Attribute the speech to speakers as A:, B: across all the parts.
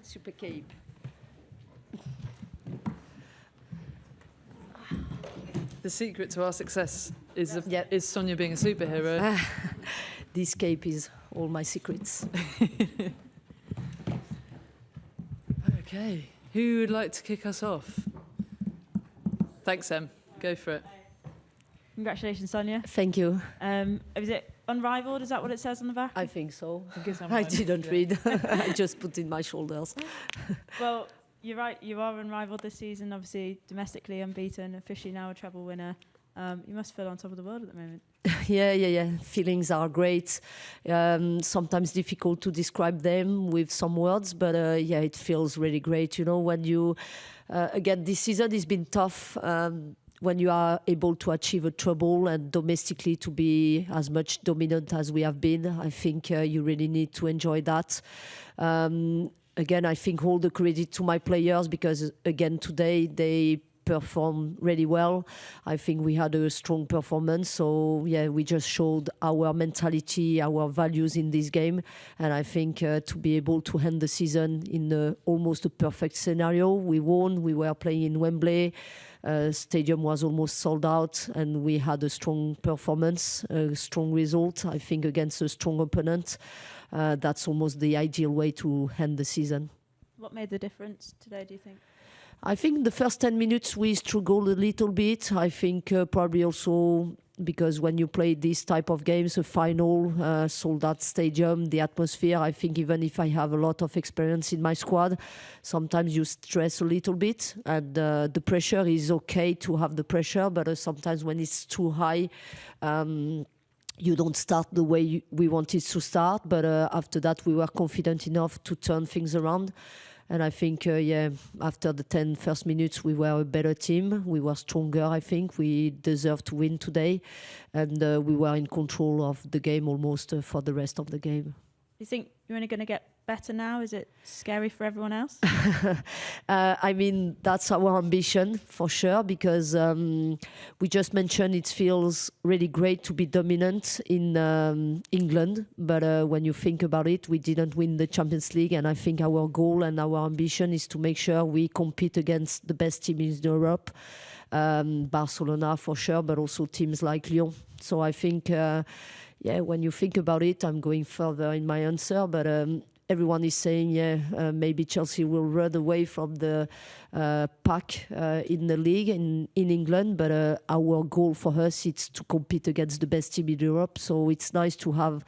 A: Super cape.
B: The secret to our success is Sonia being a superhero.
A: This cape is all my secrets.
B: Okay, who would like to kick us off? Thanks, Em. Go for it.
C: Congratulations, Sonia.
A: Thank you.
C: Is it unrivaled? Is that what it says on the back?
A: I think so.
B: I'm
A: I
B: right.
A: didn't read. I just put in my shoulders.
C: Well, you're right. You are unrivaled this season. Obviously, domestically unbeaten, officially now a treble winner. You must feel on top of the world at the moment.
A: Yeah. Feelings are great. Sometimes difficult to describe them with some words, but it feels really great. You know, when you, again, this season has been tough. When you are able to achieve a treble and domestically to be as much dominant as we have been, I think you really need to enjoy that. Again, I think all the credit to my players because, again, today they performed really well. I think we had a strong performance. So, we just showed our mentality, our values in this game. And I think to be able to end the season in almost a perfect scenario. We won. We were playing in Wembley. Stadium was almost sold out and we had a strong performance, a strong result, I think, against a strong opponent. That's almost the ideal way to end the season.
C: What made the difference today, do you think?
A: I think the first 10 minutes we struggled a little bit. I think probably also because when you play this type of games, a final, sold out stadium, the atmosphere, I think even if I have a lot of experience in my squad, sometimes you stress a little bit and the pressure is okay to have the pressure, but sometimes when it's too high, you don't start the way we wanted to start. But after that, we were confident enough to turn things around. And I think, after the 10 first minutes, we were a better team. We were stronger, I think. We deserved to win today. And we were in control of the game almost for the rest of the game.
C: Do you think you're only going to get better now? Is it scary for everyone else?
A: I mean, that's our ambition for sure, because we just mentioned it feels really great to be dominant in England. But when you think about it, we didn't win the Champions League. And I think our goal and our ambition is to make sure we compete against the best team in Europe. Barcelona for sure, but also teams like Lyon. So I think, when you think about it, I'm going further in my answer, but everyone is saying, maybe Chelsea will run away from the pack in the league in England, but our goal for us is to compete against the best team in Europe. So it's nice to have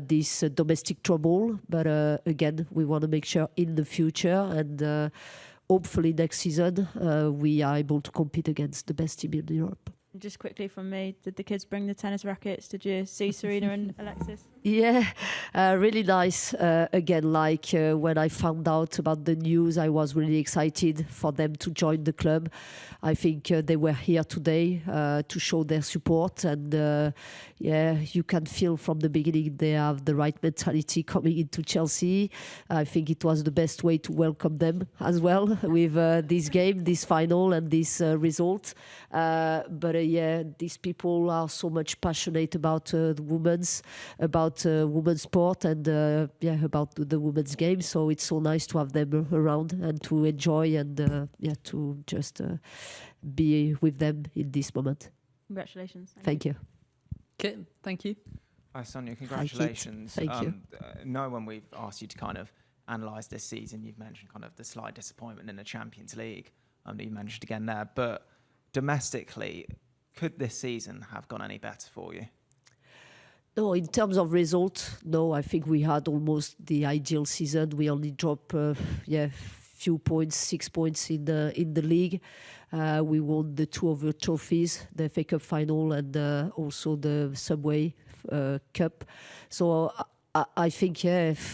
A: this domestic trouble, but again, we want to make sure in the future and hopefully next season we are able to compete against the best team in Europe.
C: Just quickly from me, did the kids bring the tennis rackets? Did you see Serena and Alexis?
A: Yeah, really nice. Again, like when I found out about the news, I was really excited for them to join the club. I think they were here today to show their support. And you can feel from the beginning they have the right mentality coming into Chelsea. I think it was the best way to welcome them as well with this game, this final and this result. But these people are so much passionate about the women's sport and about the women's game. So it's so nice to have them around and to enjoy and to just be with them in this moment.
C: Congratulations.
A: Thank you.
B: Kit, thank you.
D: Hi, Sonia. Congratulations.
A: Thank you.
D: No one we've asked you to kind of analyse this season, you've mentioned kind of the slight disappointment in the Champions League that you mentioned again there. But domestically, could this season have gone any better for you?
A: No, in terms of result, no. I think we had almost the ideal season. We only dropped, few points, 6 points in the league. We won the two of the trophies, the FA Cup final and also the Subway Cup. So I think,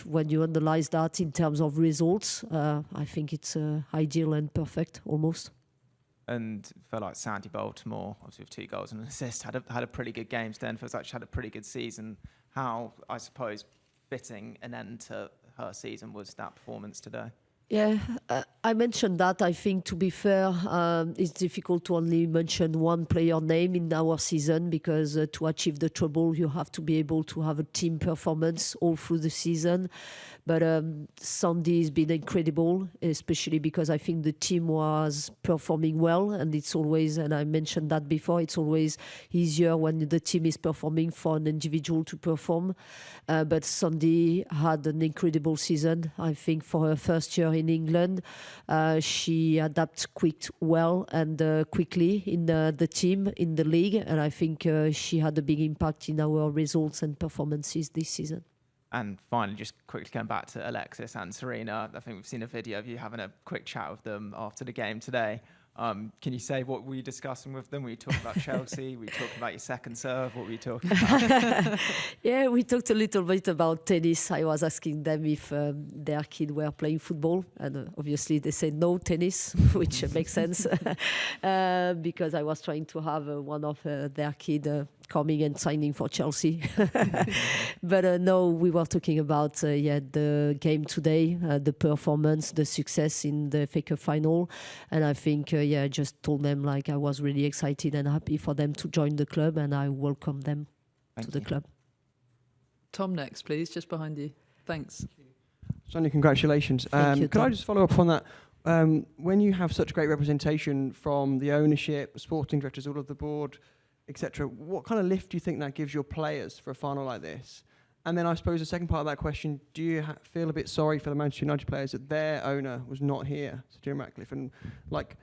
A: when you analyse that in terms of results, I think it's ideal and perfect almost.
D: And felt like Sandy Baltimore, obviously with 2 goals and an assist, had a pretty good game today and feels like she had a pretty good season. How, I suppose, fitting an end to her season was that performance today?
A: Yeah, I mentioned that. I think, to be fair, it's difficult to only mention one player name in our season because to achieve the treble, you have to be able to have a team performance all through the season. But Sunday has been incredible, especially because I think the team was performing well. And it's always, and I mentioned that before, it's always easier when the team is performing for an individual to perform. But Sunday had an incredible season. I think for her first year in England, she adapted well and quickly in the team, in the league. And I think she had a big impact in our results and performances this season.
D: And finally, just quickly going back to Alexis and Serena, I think we've seen a video of you having a quick chat with them after the game today. Can you say what were you discussing with them? Were you talking about Chelsea? Were you talking about your second serve? What were you talking about?
A: Yeah, we talked a little bit about tennis. I was asking them if their kid were playing football, and obviously they said no tennis, which makes sense because I was trying to have one of their kid coming and signing for Chelsea. But no, we were talking about the game today, the performance, the success in the FA Cup final, and I think I just told them like I was really excited and happy for them to join the club, and I welcome them to the club.
B: Tom next, please, just behind you. Thanks.
E: Sonia, congratulations.
A: Thank you,
E: could I
A: Tom.
E: just follow up on that? When you have such great representation from the ownership, the sporting directors, all of the board, etc., what kind of lift do you think that gives your players for a final like this? And then I suppose the second part of that question, do you feel a bit sorry for the Manchester United players that their owner was not here, Sir Jim Ratcliffe? And like,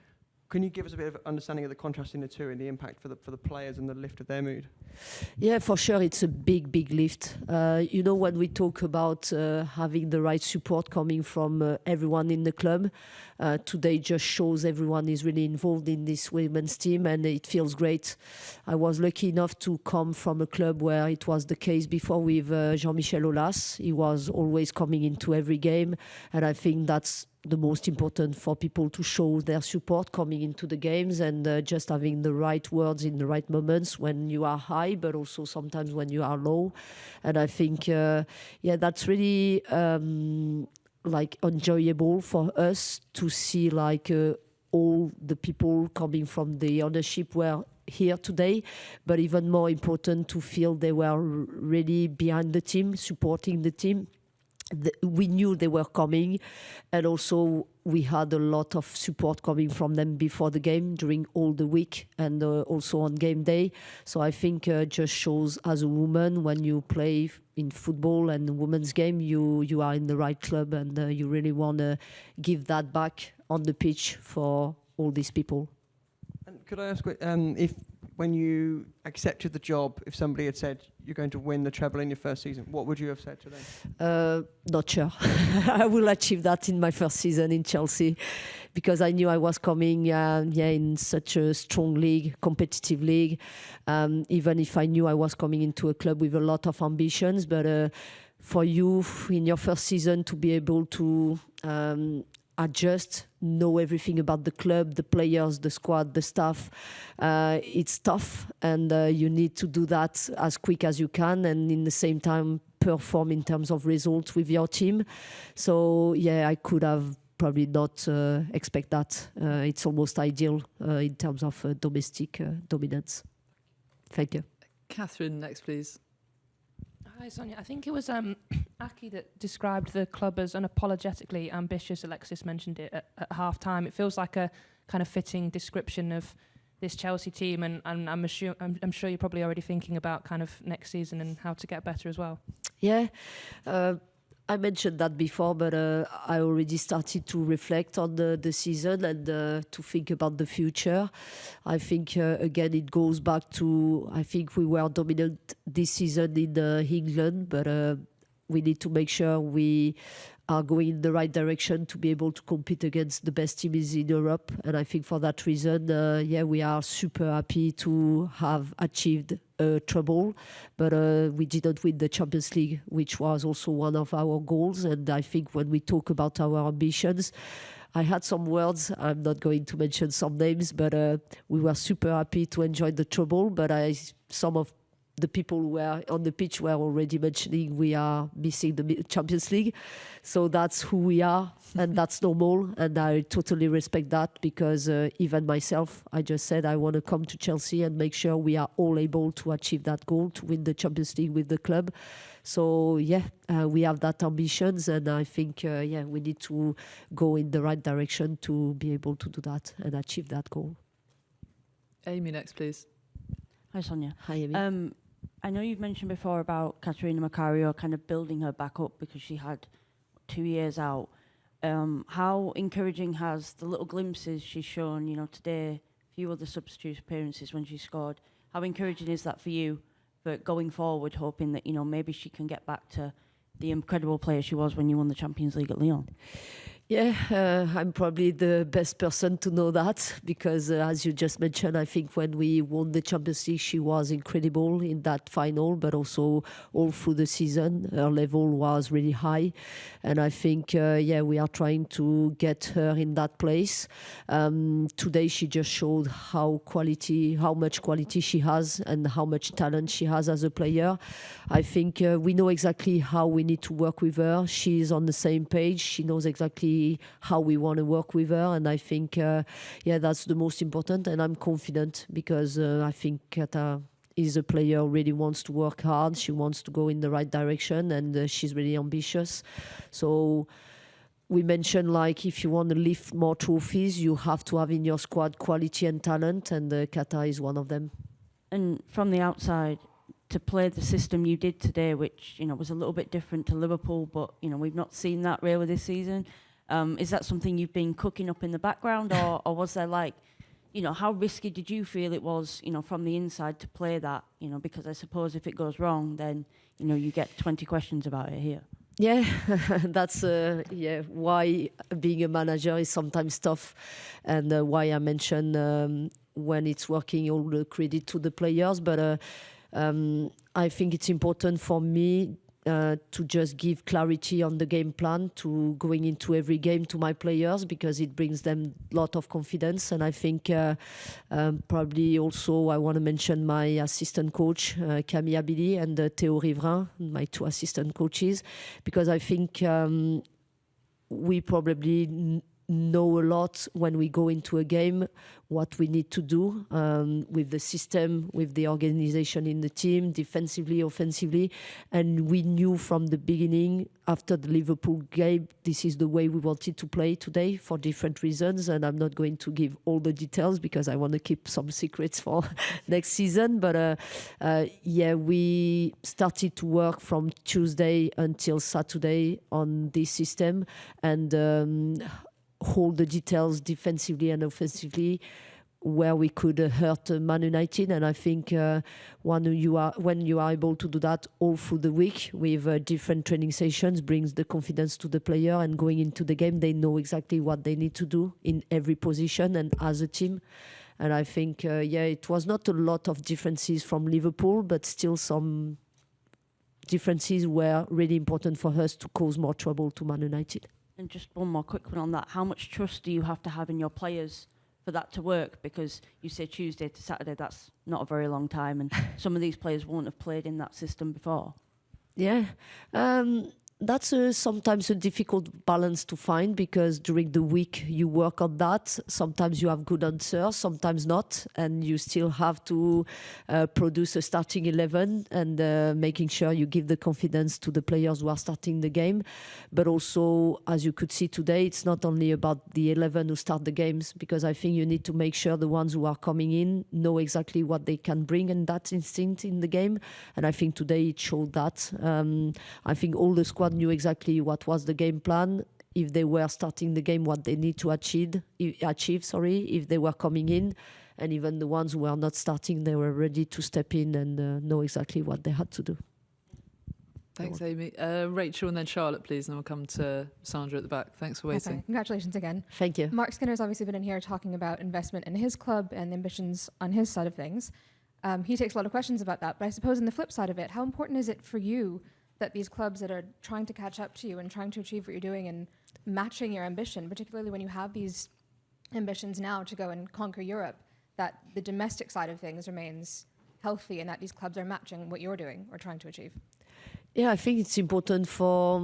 E: can you give us a bit of understanding of the contrast in the two and the impact for the players and the lift of their mood?
A: Yeah, for sure, it's a big lift. When we talk about having the right support coming from everyone in the club, today just shows everyone is really involved in this women's team, and it feels great. I was lucky enough to come from a club where it was the case before with Jean-Michel Aulas. He was always coming into every game, and I think that's the most important for people to show their support coming into the games and just having the right words in the right moments when you are high, but also sometimes when you are low. And I think, that's really enjoyable for us to see all the people coming from the ownership were here today, but even more important to feel they were really behind the team, supporting the team. We knew they were coming, and also we had a lot of support coming from them before the game, during all the week, and also on game day. So I think just shows as a woman, when you play in football and women's game, you are in the right club, and you really want to give that back on the pitch for all these people.
E: And could I ask, if when you accepted the job, if somebody had said you're going to win the treble in your first season, what would you have said to them?
A: Not sure. I will achieve that in my first season in Chelsea, because I knew I was coming in such a strong league, competitive league, even if I knew I was coming into a club with a lot of ambitions. But for you, in your first season, to be able to adjust, know everything about the club, the players, the squad, the staff, it's tough, and you need to do that as quick as you can, and in the same time perform in terms of results with your team. So I could have probably not expect that. It's almost ideal in terms of domestic dominance. Thank you.
B: Catherine next, please.
F: Hi, Sonia. I think it was Aki that described the club as unapologetically ambitious. Alexis mentioned it at half-time. It feels like a kind of fitting description of this Chelsea team, and I'm sure you're probably already thinking about kind of next season and how to get better as well. Yeah.
A: I mentioned that before, but I already started to reflect on the season and to think about the future. I think, again, it goes back to, I think we were dominant this season in England, but we need to make sure we are going in the right direction to be able to compete against the best teams in Europe. And I think for that reason, we are super happy to have achieved a treble, but we didn't win the Champions League, which was also one of our goals. And I think when we talk about our ambitions, I had some words, I'm not going to mention some names, but we were super happy to enjoy the treble. But some of the people who were on the pitch were already mentioning we are missing the Champions League. So that's who we are, and that's normal. And I totally respect that, because even myself, I just said I want to come to Chelsea and make sure we are all able to achieve that goal, to win the Champions League with the club. So we have that ambitions, and I think we need to go in the right direction to be able to do that and achieve that goal.
B: Amy next, please.
G: Hi, Sonia.
A: Hi, Amy.
G: I know you've mentioned before about Caterina Macario kind of building her back up because she had 2 years out. How encouraging has the little glimpses she's shown, today, a few other substitute appearances when she scored, how encouraging is that for you for going forward, hoping that, maybe she can get back to the incredible player she was when you won the Champions League at Lyon?
A: Yeah, I'm probably the best person to know that, because as you just mentioned, I think when we won the Champions League, she was incredible in that final, but also all through the season, her level was really high. And I think, we are trying to get her in that place. Today, she just showed how much quality she has and how much talent she has as a player. I think we know exactly how we need to work with her. She's on the same page. She knows exactly how we want to work with her, and I think that's the most important. And I'm confident, because I think Kata is a player who really wants to work hard. She wants to go in the right direction, and she's really ambitious. So we mentioned, like, if you want to lift more trophies, you have to have in your squad quality and talent, and Kata is one of them.
G: And from the outside, to play the system you did today, which was a little bit different to Liverpool, but we've not seen that really this season. Is that something you've been cooking up in the background, or was there how risky did you feel it was, from the inside to play that? Because I suppose if it goes wrong, then you get 20 questions about it here.
A: Yeah, that's why being a manager is sometimes tough, and why I mentioned when it's working, all the credit to the players. But I think it's important for me to just give clarity on the game plan to going into every game to my players, because it brings them a lot of confidence. And I think probably also I want to mention my assistant coach, Camille Abili, and Théo Riverain, my two assistant coaches, because I think we probably know a lot when we go into a game what we need to do with the system, with the organization in the team, defensively, offensively. And we knew from the beginning, after the Liverpool game, this is the way we wanted to play today for different reasons. And I'm not going to give all the details because I want to keep some secrets for next season. But we started to work from Tuesday until Saturday on this system, and hold the details defensively and offensively where we could hurt Man United. And I think when you are able to do that all through the week with different training sessions, brings the confidence to the player, and going into the game they know exactly what they need to do in every position and as a team. And I think it was not a lot of differences from Liverpool, but still some differences were really important for us to cause more trouble to Man United.
G: And just one more quick one on that. How much trust do you have to have in your players for that to work? Because you say Tuesday to Saturday, that's not a very long time, and some of these players won't have played in that system before.
A: Yeah. That's sometimes a difficult balance to find, because during the week you work on that. Sometimes you have good answers, sometimes not, and you still have to produce a starting 11 and making sure you give the confidence to the players who are starting the game. But also, as you could see today, it's not only about the 11 who start the games, because I think you need to make sure the ones who are coming in know exactly what they can bring and that instinct in the game. And I think today it showed that. I think all the squad knew exactly what was the game plan, if they were starting the game, what they need to achieve, if they were coming in, and even the ones who were not starting, they were ready to step in and know exactly what they had to do.
B: Thanks, Amy. Rachel and then Charlotte, please, and then we'll come to Sandra at the back. Thanks for waiting.
H: Okay. Congratulations again.
A: Thank you.
H: Mark Skinner's obviously been in here talking about investment in his club and ambitions on his side of things. He takes a lot of questions about that, but I suppose on the flip side of it, how important is it for you that these clubs that are trying to catch up to you and trying to achieve what you're doing and matching your ambition, particularly when you have these ambitions now to go and conquer Europe, that the domestic side of things remains healthy and that these clubs are matching what you're doing or trying to achieve?
A: Yeah, I think it's important for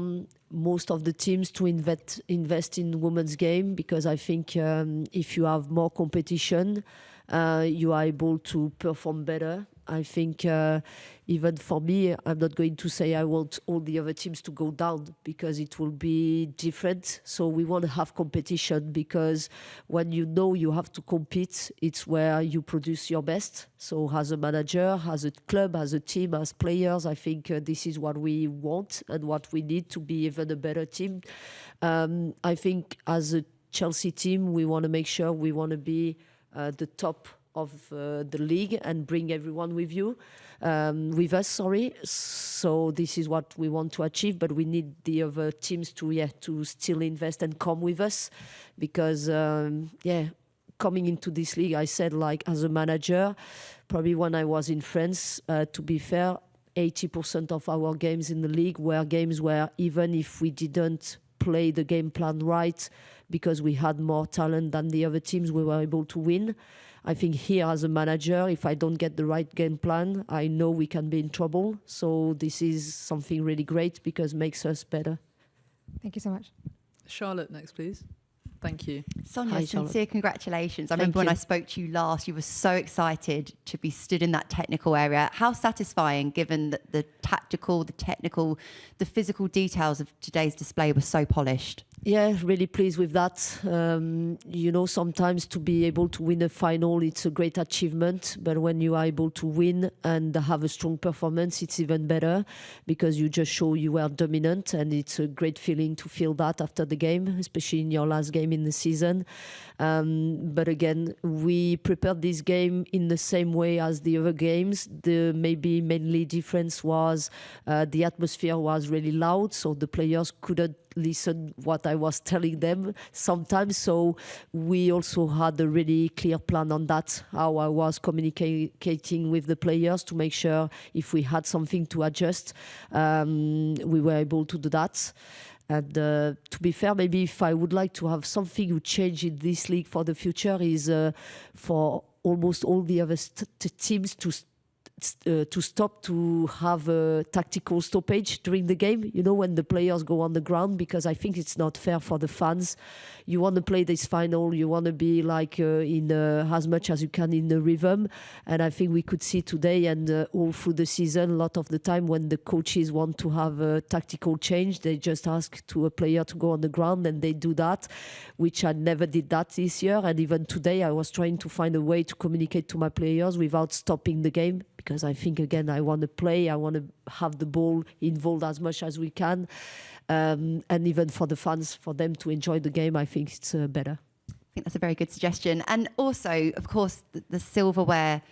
A: most of the teams to invest in women's game, because I think if you have more competition, you are able to perform better. I think even for me, I'm not going to say I want all the other teams to go down, because it will be different. So we want to have competition, because when you know you have to compete, it's where you produce your best. So as a manager, as a club, as a team, as players, I think this is what we want and what we need to be even a better team. I think as a Chelsea team, we want to make sure we want to be the top of the league and bring everyone with us. So this is what we want to achieve, but we need the other teams to still invest and come with us, because coming into this league, I said, like, as a manager, probably when I was in France, to be fair, 80% of our games in the league were games where, even if we didn't play the game plan right, because we had more talent than the other teams, we were able to win. I think here, as a manager, if I don't get the right game plan, I know we can be in trouble. So this is something really great, because it makes us better.
H: Thank you so much.
B: Charlotte, next, please. Thank you.
I: Sonia,
A: Hi,
I: sincere
A: Charlotte.
I: congratulations. I
A: Thank
I: remember when
A: you.
I: I spoke to you last, you were so excited to be stood in that technical area. How satisfying, given that the tactical, the technical, the physical details of today's display were so polished?
A: Yeah, really pleased with that. Sometimes to be able to win a final, it's a great achievement. But when you are able to win and have a strong performance, it's even better, because you just show you were dominant. And it's a great feeling to feel that after the game, especially in your last game in the season. But again, we prepared this game in the same way as the other games. The maybe mainly difference was the atmosphere was really loud, so the players couldn't listen what I was telling them sometimes. So we also had a really clear plan on that, how I was communicating with the players to make sure if we had something to adjust, we were able to do that. And to be fair, maybe if I would like to have something to change in this league for the future, is for almost all the other teams to stop to have a tactical stoppage during the game, when the players go on the ground, because I think it's not fair for the fans. You want to play this final, you want to be like in as much as you can in the rhythm. And I think we could see today and all through the season, a lot of the time when the coaches want to have a tactical change, they just ask to a player to go on the ground, and they do that, which I never did that this year. And even today, I was trying to find a way to communicate to my players without stopping the game, because I think, again, I want to play, I want to have the ball involved as much as we can. And even for the fans, for them to enjoy the game, I think it's better.
I: I think that's a very good suggestion. And also, of course, the silverware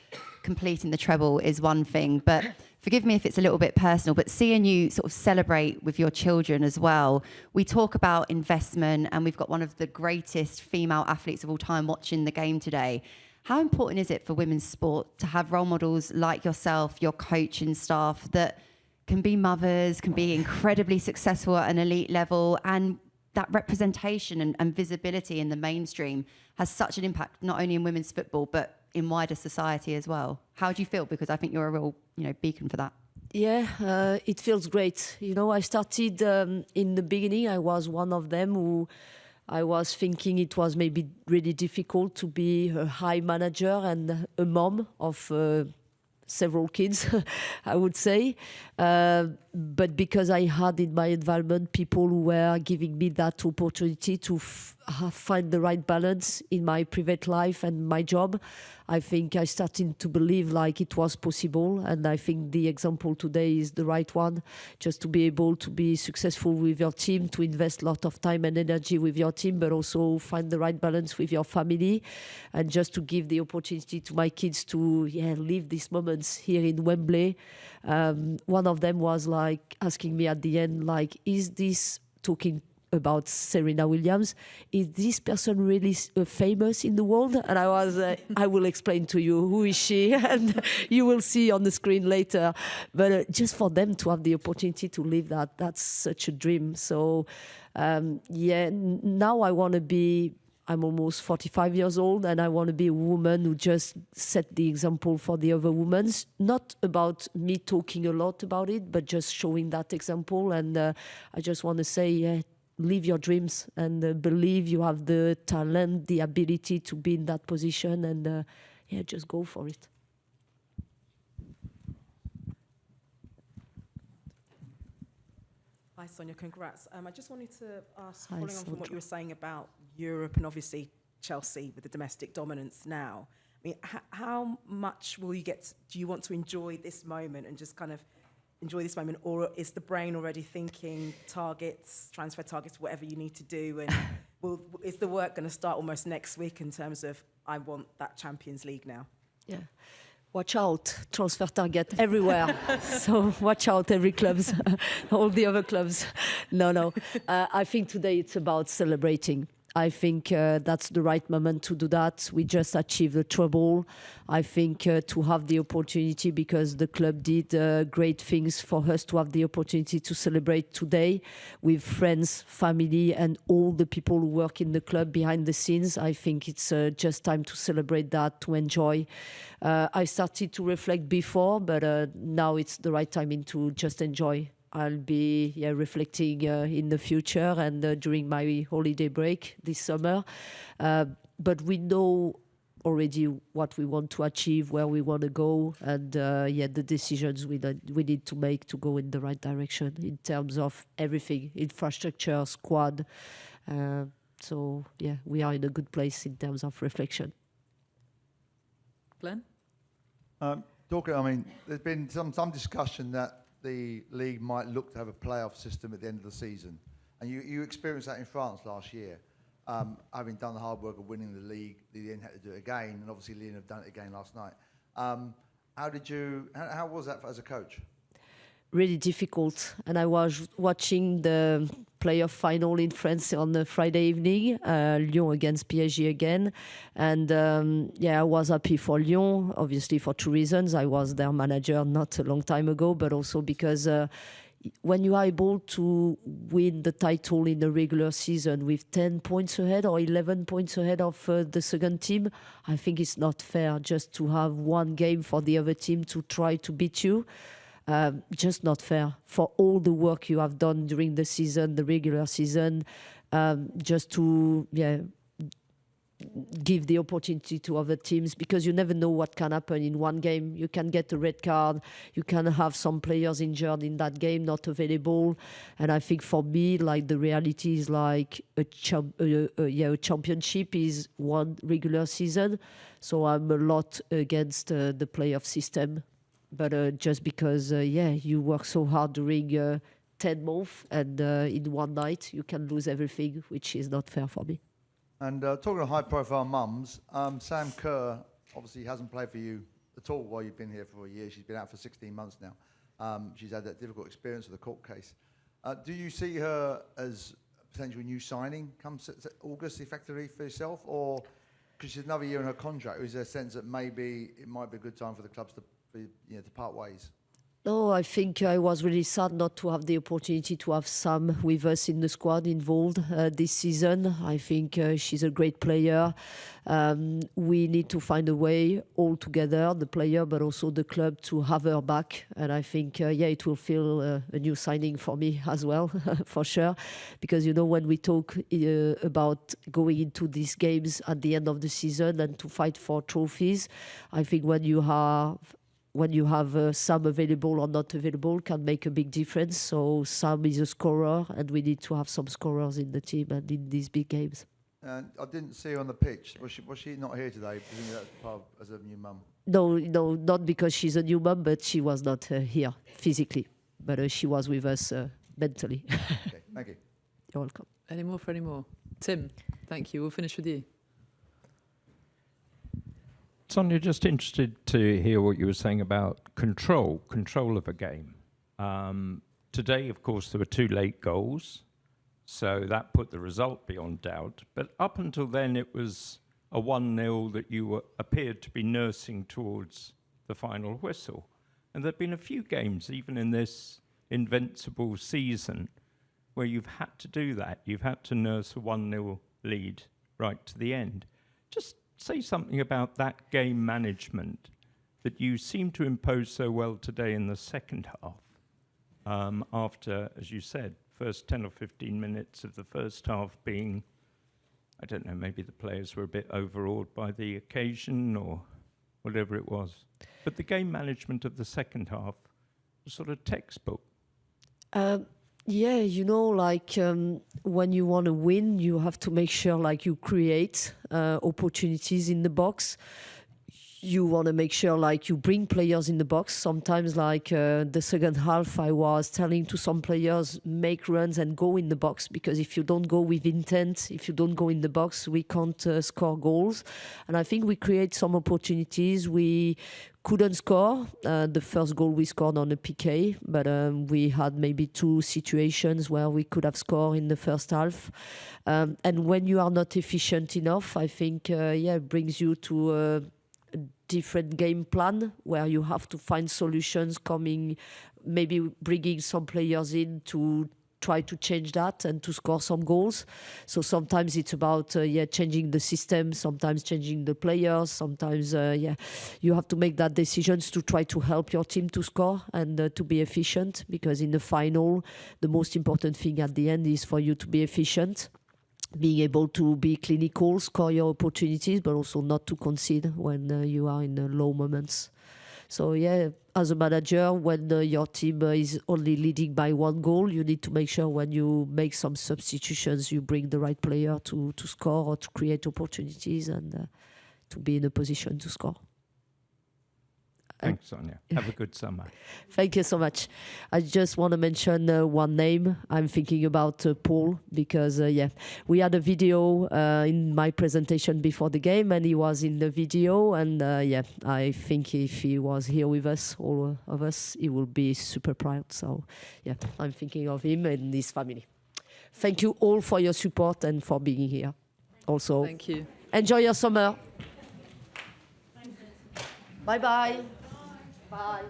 I: completing the treble is one thing, but forgive me if it's a little bit personal, but seeing you sort of celebrate with your children as well. We talk about investment, and we've got one of the greatest female athletes of all time watching the game today. How important is it for women's sport to have role models like yourself, your coach and staff, that can be mothers, can be incredibly successful at an elite level, and that representation and visibility in the mainstream has such an impact, not only in women's football, but in wider society as well? How do you feel? Because I think you're a real, beacon for that.
A: Yeah, it feels great. I started in the beginning, I was one of them who I was thinking it was maybe really difficult to be a high manager and a mom of several kids, I would say. But because I had in my environment people who were giving me that opportunity to find the right balance in my private life and my job, I think I started to believe like it was possible. And I think the example today is the right one, just to be able to be successful with your team, to invest a lot of time and energy with your team, but also find the right balance with your family, and just to give the opportunity to my kids to live these moments here in Wembley. One of them was like asking me at the end, like, is this, talking about Serena Williams, is this person really famous in the world? And I was, I will explain to you who is she, and you will see on the screen later. But just for them to have the opportunity to live that, that's such a dream. So now I want to be I'm almost 45 years old, and I want to be a woman who just set the example for the other women. Not about me talking a lot about it, but just showing that example. And I just want to say, yeah, live your dreams and believe you have the talent, the ability to be in that position, and yeah, just go for it.
J: Hi, Sonia. Congrats. I just wanted to ask,
A: Hi,
J: following on from what
A: Sonia.
J: you were saying about Europe and obviously Chelsea with the domestic dominance now. I mean, how much will you get? Do you want to enjoy this moment and just kind of enjoy this moment, or is the brain already thinking targets, transfer targets, whatever you need to do, and is the work going to start almost next week in terms of I want that Champions League now?
A: Yeah. Watch out, transfer target everywhere. So watch out, every clubs, all the other clubs. No. I think today it's about celebrating. I think that's the right moment to do that. We just achieved the treble. I think to have the opportunity, because the club did great things for us to have the opportunity to celebrate today with friends, family, and all the people who work in the club behind the scenes. I think it's just time to celebrate that, to enjoy. I started to reflect before, but now it's the right time to just enjoy. I'll be reflecting in the future and during my holiday break this summer. But we know already what we want to achieve, where we want to go, and the decisions we need to make to go in the right direction in terms of everything, infrastructure, squad. So, yeah, we are in a good place in terms of reflection.
B: Glenn?
K: Talking, I mean, there's been some discussion that the league might look to have a playoff system at the end of the season. And you experienced that in France last year. Having done the hard work of winning the league, they then had to do it again, and obviously Lyon have done it again last night. How was that as a coach?
A: Really difficult. And I was watching the playoff final in France on the Friday evening, Lyon against PSG again. And I was happy for Lyon, obviously for two reasons. I was their manager not a long time ago, but also because when you are able to win the title in the regular season with 10 points ahead or 11 points ahead of the second team, I think it's not fair just to have one game for the other team to try to beat you. Just not fair for all the work you have done during the season, the regular season, just to give the opportunity to other teams, because you never know what can happen in one game. You can get a red card, you can have some players injured in that game, not available. And I think for me, like, the reality is like a championship is one regular season. So I'm a lot against the playoff system. But just because, you work so hard during 10 months and in one night you can lose everything, which is not fair for me.
K: And talking of high-profile mums, Sam Kerr obviously hasn't played for you at all while you've been here for a year. She's been out for 16 months now. She's had that difficult experience with the court case. Do you see her as a potential new signing come August effectively for yourself, or because she's another year in her contract, or is there a sense that maybe it might be a good time for the clubs to part ways?
A: No, I think I was really sad not to have the opportunity to have Sam with us in the squad involved this season. I think she's a great player. We need to find a way all together, the player, but also the club, to have her back. And I think, it will feel a new signing for me as well, for sure. Because, when we talk about going into these games at the end of the season and to fight for trophies, I think when you have Sam available or not available can make a big difference. So Sam is a scorer, and we need to have some scorers in the team and in these big games.
K: And I didn't see her on the pitch. Was she not here today? Presumably that's part of, as a new mum.
A: No, not because she's a new mum, but she was not here physically. But she was with us mentally.
K: Okay, thank you.
A: You're welcome.
B: Any more for any more? Tim, thank you. We'll finish with you.
L: Sonia, just interested to hear what you were saying about control of a game. Today, of course, there were 2 late goals, so that put the result beyond doubt. But up until then, it was a 1-0 that you appeared to be nursing towards the final whistle. And there have been a few games, even in this invincible season, where you've had to do that. You've had to nurse a 1-0 lead right to the end. Just say something about that game management that you seem to impose so well today in the second half. After, as you said, first 10 or 15 minutes of the first half being, I don't know, maybe the players were a bit overawed by the occasion or whatever it was. But the game management of the second half was sort of textbook.
A: Yeah, you know, like when you want to win, you have to make sure like you create opportunities in the box. You want to make sure like you bring players in the box. Sometimes like the second half, I was telling to some players, make runs and go in the box, because if you don't go with intent, if you don't go in the box, we can't score goals. And I think we create some opportunities. We couldn't score. The first goal we scored on a PK, but we had maybe 2 situations where we could have scored in the first half. And when you are not efficient enough, I think, it brings you to a different game plan where you have to find solutions coming, maybe bringing some players in to try to change that and to score some goals. So sometimes it's about changing the system, sometimes changing the players, sometimes you have to make that decisions to try to help your team to score and to be efficient, because in the final the most important thing at the end is for you to be efficient, being able to be clinical, score your opportunities, but also not to concede when you are in the low moments. So as a manager, when your team is only leading by 1 goal, you need to make sure when you make some substitutions, you bring the right player to score or to create opportunities and to be in a position to score.
L: Thanks, Sonia. Have a good summer.
A: Thank you so much. I just want to mention one name. I'm thinking about Paul, because we had a video in my presentation before the game, and he was in the video, and I think if he was here with us, all of us, he will be super proud. So I'm thinking of him and his family. Thank you all for your support and for being here. Also,
B: Thank you.
A: Enjoy your summer. Bye-bye. Bye.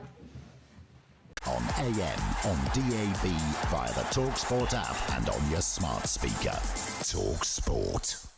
M: On AM, on DAB, via the talkSPORT app and on your smart speaker. talkSPORT.